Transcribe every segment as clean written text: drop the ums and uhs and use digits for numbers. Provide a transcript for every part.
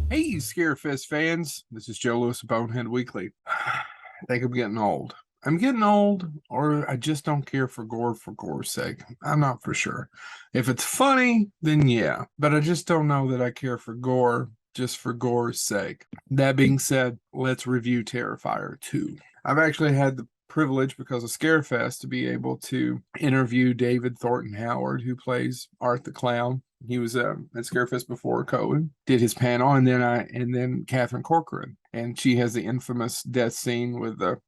Hey, Scarefest fans. This is Joe Lewis of Bonehead Weekly. I think I'm getting old. I'm getting old, or I just don't care for gore's sake. I'm not for sure. If it's funny, then yeah, but I just don't know that I care for gore just for gore's sake. That being said, let's review Terrifier 2. I've actually had the privilege because of Scarefest to be able to interview David Thornton Howard, who plays Art the Clown. He was at Scarefest before COVID, did his panel, and then Catherine Corcoran, and she has the infamous death scene with the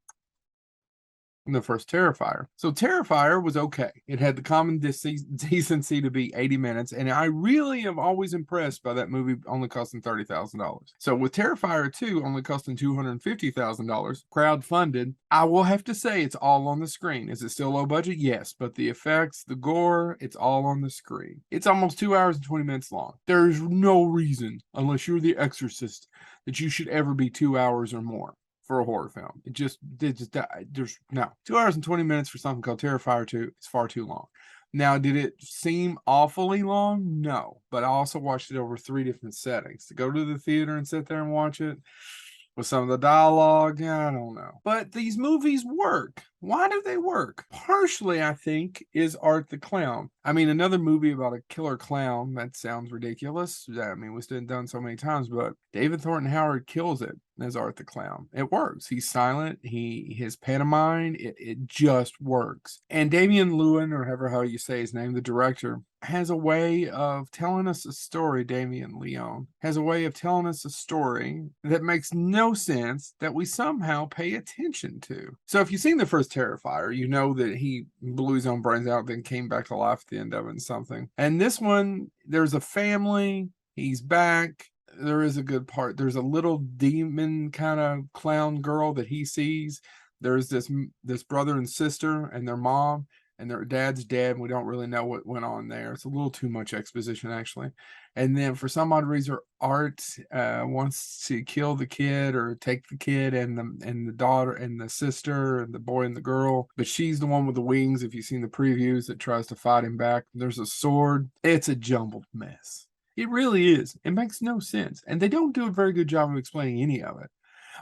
first Terrifier. So Terrifier was okay. It had the common decency to be 80 minutes, and I really am always impressed by that movie only costing $30,000. So with Terrifier 2 only costing $250,000, crowd-funded, I will have to say it's all on the screen. Is it still low budget? Yes, but the effects, the gore, it's all on the screen. It's almost 2 hours and 20 minutes long. There's no reason, unless you're The Exorcist, that you should ever be 2 hours or more for a horror film. There's no 2 hours and 20 minutes for something called Terrifier 2. It's far too long. Now, did it seem awfully long? No, but I also watched it over three different settings. To go to the theater and sit there and watch it with some of the dialogue, I don't know. But these movies work. Why do they work? Partially, I think, is Art the Clown. I mean, another movie about a killer clown, that sounds ridiculous. I mean, it's been done so many times, but David Thornton Howard kills it as Art the Clown. It works. He's silent. His pantomime, it just works. And Damien Lewin, or however how you say his name, the director, has a way of telling us a story. Damien Leone has a way of telling us a story that makes no sense that we somehow pay attention to. So if you've seen the first Terrifier, you know that he blew his own brains out, then came back to life at the end of it and something. And this one, there's a family. He's back. There is a good part. There's a little demon kind of clown girl that he sees. There's this brother and sister and their mom, and their dad's dead, and we don't really know what went on there. It's a little too much exposition, actually. And then for some odd reason, Art wants to kill the kid or take the kid and the daughter and the sister and the boy and the girl. But she's the one with the wings, if you've seen the previews, that tries to fight him back. There's a sword. It's a jumbled mess. It really is. It makes no sense. And they don't do a very good job of explaining any of it.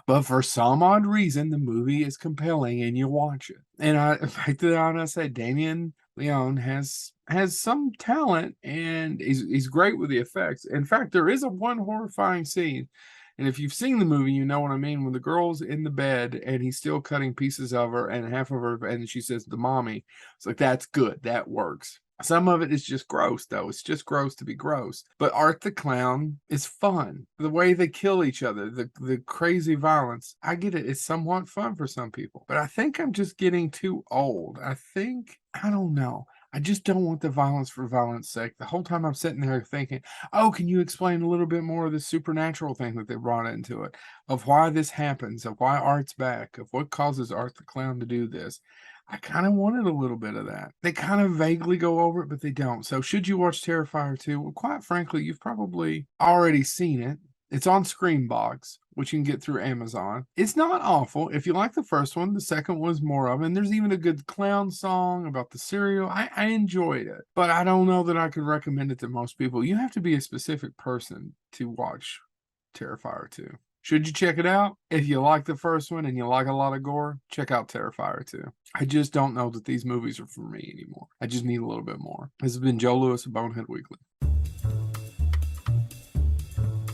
But for some odd reason, the movie is compelling and you watch it. And in fact, I say Damien Leone has some talent and he's great with the effects. In fact, there is a one horrifying scene. And if you've seen the movie, you know what I mean. When the girl's in the bed and he's still cutting pieces of her and half of her, and she says the mommy, it's like, that's good. That works. Some of it is just gross, though. It's just gross to be gross. But Art the Clown is fun. The way they kill each other, the crazy violence, I get it. It's somewhat fun for some people. But I think I'm just getting too old. I don't know. I just don't want the violence for violence sake. The whole time I'm sitting there thinking, oh, can you explain a little bit more of the supernatural thing that they brought into it, of why this happens, of why Art's back, of what causes Art the Clown to do this? I kind of wanted a little bit of that. They kind of vaguely go over it, but they don't. So, should you watch Terrifier 2? Well, quite frankly, you've probably already seen it. It's on Screenbox, which you can get through Amazon. It's not awful. If you like the first one, the second one's more of it. And there's even a good clown song about the cereal. I enjoyed it, but I don't know that I could recommend it to most people. You have to be a specific person to watch Terrifier 2. Should you check it out? If you like the first one and you like a lot of gore, check out Terrifier 2. I just don't know that these movies are for me anymore. I just need a little bit more. This has been Joe Lewis of Bonehead Weekly.